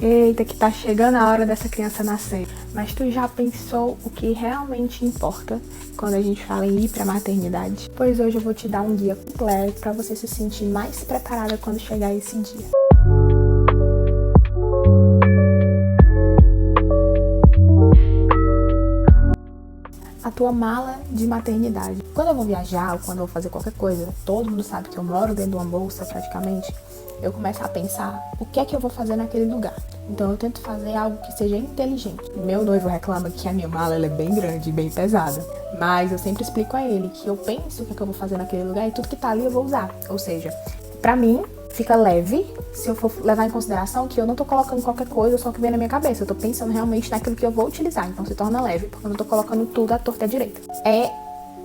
Eita, que tá chegando a hora dessa criança nascer. Mas tu já pensou o que realmente importa quando a gente fala em ir pra maternidade? Pois hoje eu vou te dar um guia completo pra você se sentir mais preparada quando chegar esse dia. A tua mala de maternidade. Quando eu vou viajar ou quando eu vou fazer qualquer coisa, todo mundo sabe que eu moro dentro de uma bolsa praticamente, eu começo a pensar o que é que eu vou fazer naquele lugar. Então eu tento fazer algo que seja inteligente. Meu noivo reclama que a minha mala ela é bem grande e bem pesada, mas eu sempre explico a ele que eu penso o que é que eu vou fazer naquele lugar e tudo que tá ali eu vou usar. Ou seja, pra mim fica leve se eu for levar em consideração que eu não tô colocando qualquer coisa só que vem na minha cabeça. Eu tô pensando realmente naquilo que eu vou utilizar, então se torna leve, porque eu não tô colocando tudo à torta e à direita. É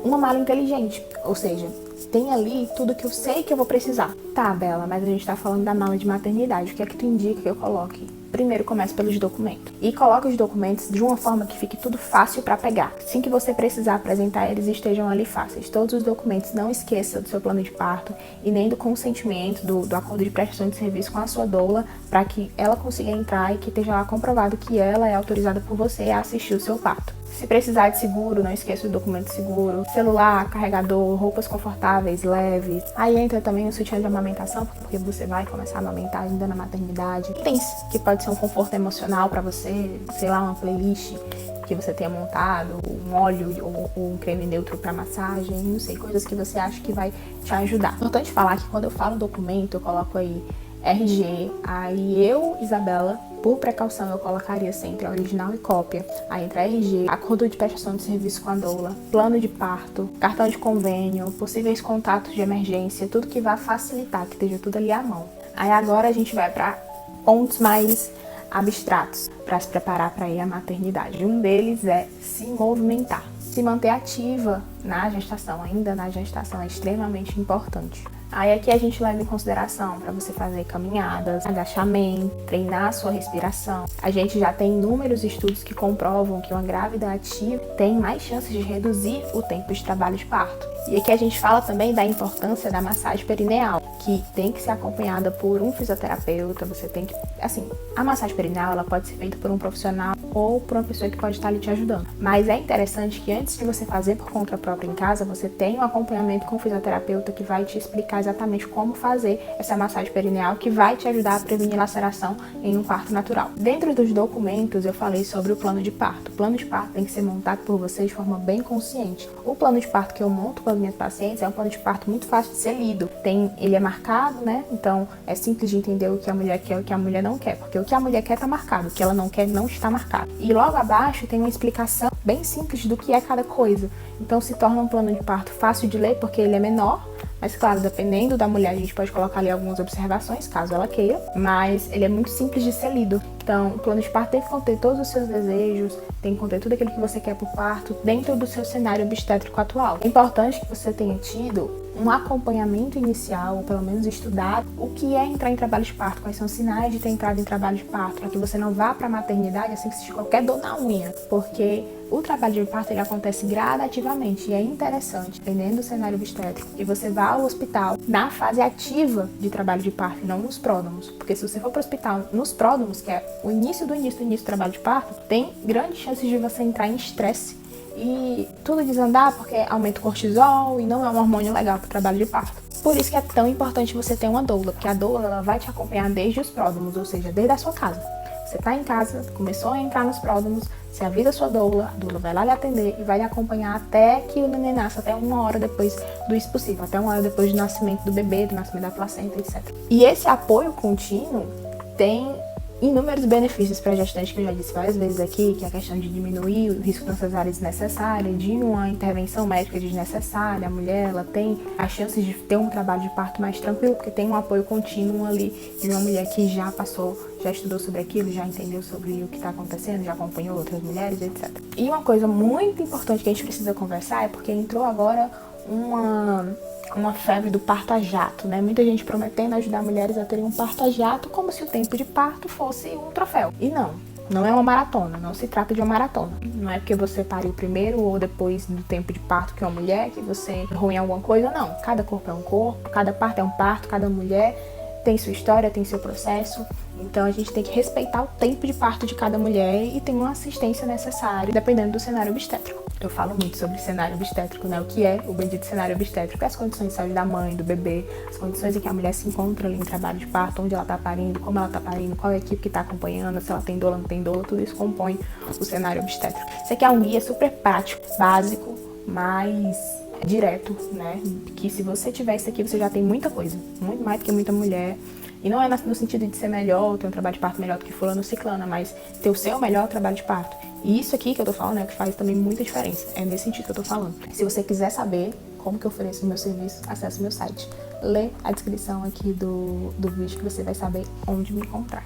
uma mala inteligente, ou seja, tem ali tudo que eu sei que eu vou precisar. Tá, Bela, mas a gente tá falando da mala de maternidade. O que é que tu indica que eu coloque? Primeiro, comece pelos documentos. E coloque os documentos de uma forma que fique tudo fácil para pegar. Assim que você precisar apresentar, eles estejam ali fáceis. Todos os documentos, não esqueça do seu plano de parto e nem do consentimento, do acordo de prestação de serviço com a sua doula, para que ela consiga entrar e que esteja lá comprovado que ela é autorizada por você a assistir o seu parto. Se precisar de seguro, não esqueça do documento de seguro, celular, carregador, roupas confortáveis, leves. Aí entra também o sutiã de amamentação, porque você vai começar a amamentar ainda na maternidade. Itens que pode ser um conforto emocional pra você, sei lá, uma playlist que você tenha montado, um óleo ou um creme neutro para massagem, não sei, coisas que você acha que vai te ajudar. Importante falar que quando eu falo documento, eu coloco aí RG, aí eu, Isabela, por precaução eu colocaria sempre original e cópia. Aí entra RG, acordo de prestação de serviço com a doula, plano de parto, cartão de convênio, possíveis contatos de emergência, tudo que vai facilitar, que esteja tudo ali à mão. Aí agora a gente vai para pontos mais abstratos para se preparar para ir à maternidade. Um deles é se movimentar. Se manter ativa na gestação, ainda na gestação, é extremamente importante. Aí aqui a gente leva em consideração para você fazer caminhadas, agachamento, treinar a sua respiração. A gente já tem inúmeros estudos que comprovam que uma grávida ativa tem mais chances de reduzir o tempo de trabalho de parto. E aqui a gente fala também da importância da massagem perineal, que tem que ser acompanhada por um fisioterapeuta. Você tem que, assim, a massagem perineal ela pode ser feita por um profissional ou por uma pessoa que pode estar ali te ajudando. Mas é interessante que antes de você fazer por conta própria em casa, você tenha um acompanhamento com o fisioterapeuta que vai te explicar exatamente como fazer essa massagem perineal, que vai te ajudar a prevenir laceração em um parto natural. Dentro dos documentos eu falei sobre o plano de parto. O plano de parto tem que ser montado por você de forma bem consciente. O plano de parto que eu monto com as minhas pacientes é um plano de parto muito fácil de ser lido. Ele é marcado, né? Então é simples de entender o que a mulher quer e o que a mulher não quer, porque o que a mulher quer tá marcado, o que ela não quer não está marcado. E logo abaixo tem uma explicação bem simples do que é cada coisa. Então se torna um plano de parto fácil de ler porque ele é menor, mas claro, dependendo da mulher a gente pode colocar ali algumas observações, caso ela queira, mas ele é muito simples de ser lido. Então o plano de parto tem que conter todos os seus desejos, tem que conter tudo aquilo que você quer pro parto dentro do seu cenário obstétrico atual. É importante que você tenha tido um acompanhamento inicial, ou pelo menos estudar o que é entrar em trabalho de parto, quais são os sinais de ter entrado em trabalho de parto, para que você não vá para a maternidade assim que sentir qualquer dor na unha, porque o trabalho de parto ele acontece gradativamente e é interessante, dependendo do cenário obstétrico, que você vá ao hospital na fase ativa de trabalho de parto e não nos pródromos, porque se você for para o hospital nos pródromos, que é o início do trabalho de parto, tem grandes chances de você entrar em estresse e tudo desandar porque aumenta o cortisol e não é um hormônio legal para o trabalho de parto. Por isso que é tão importante você ter uma doula, porque a doula ela vai te acompanhar desde os pródromos, ou seja, desde a sua casa. Você tá em casa, começou a entrar nos pródromos, você avisa a sua doula, a doula vai lá lhe atender e vai lhe acompanhar até que o neném nasça, até 1 hora depois do expulsivo, até 1 hora depois do nascimento do bebê, do nascimento da placenta, etc. E esse apoio contínuo tem inúmeros benefícios para a gestante, que eu já disse várias vezes aqui, que é a questão de diminuir o risco de uma cesárea desnecessária, de uma intervenção médica desnecessária. A mulher ela tem as chances de ter um trabalho de parto mais tranquilo, porque tem um apoio contínuo ali de uma mulher que já passou, já estudou sobre aquilo, já entendeu sobre o que está acontecendo, já acompanhou outras mulheres, etc. E uma coisa muito importante que a gente precisa conversar é porque entrou agora uma febre do parto a jato, né? Muita gente prometendo ajudar mulheres a terem um parto a jato como se o tempo de parto fosse um troféu. E não é uma maratona, não se trata de uma maratona. Não é porque você pariu primeiro ou depois do tempo de parto que é uma mulher, que você errou em alguma coisa, não. Cada corpo é um corpo, cada parto é um parto, cada mulher tem sua história, tem seu processo. Então a gente tem que respeitar o tempo de parto de cada mulher e tem uma assistência necessária, dependendo do cenário obstétrico. Eu falo muito sobre cenário obstétrico, né? O que é o bendito cenário obstétrico? As condições de saúde da mãe, do bebê, as condições em que a mulher se encontra ali em trabalho de parto, onde ela tá parindo, como ela tá parindo, qual é a equipe que tá acompanhando, se ela tem dor ou não tem dor, tudo isso compõe o cenário obstétrico. Isso aqui é um guia super prático, básico, mas direto, né? Que se você tiver isso aqui, você já tem muita coisa, muito mais do que muita mulher. E não é no sentido de ser melhor, ter um trabalho de parto melhor do que fulano ou ciclana, mas ter o seu melhor trabalho de parto. E isso aqui que eu tô falando é que faz também muita diferença. É nesse sentido que eu tô falando. Se você quiser saber como que eu ofereço o meu serviço, acesse o meu site. Lê a descrição aqui do vídeo que você vai saber onde me encontrar.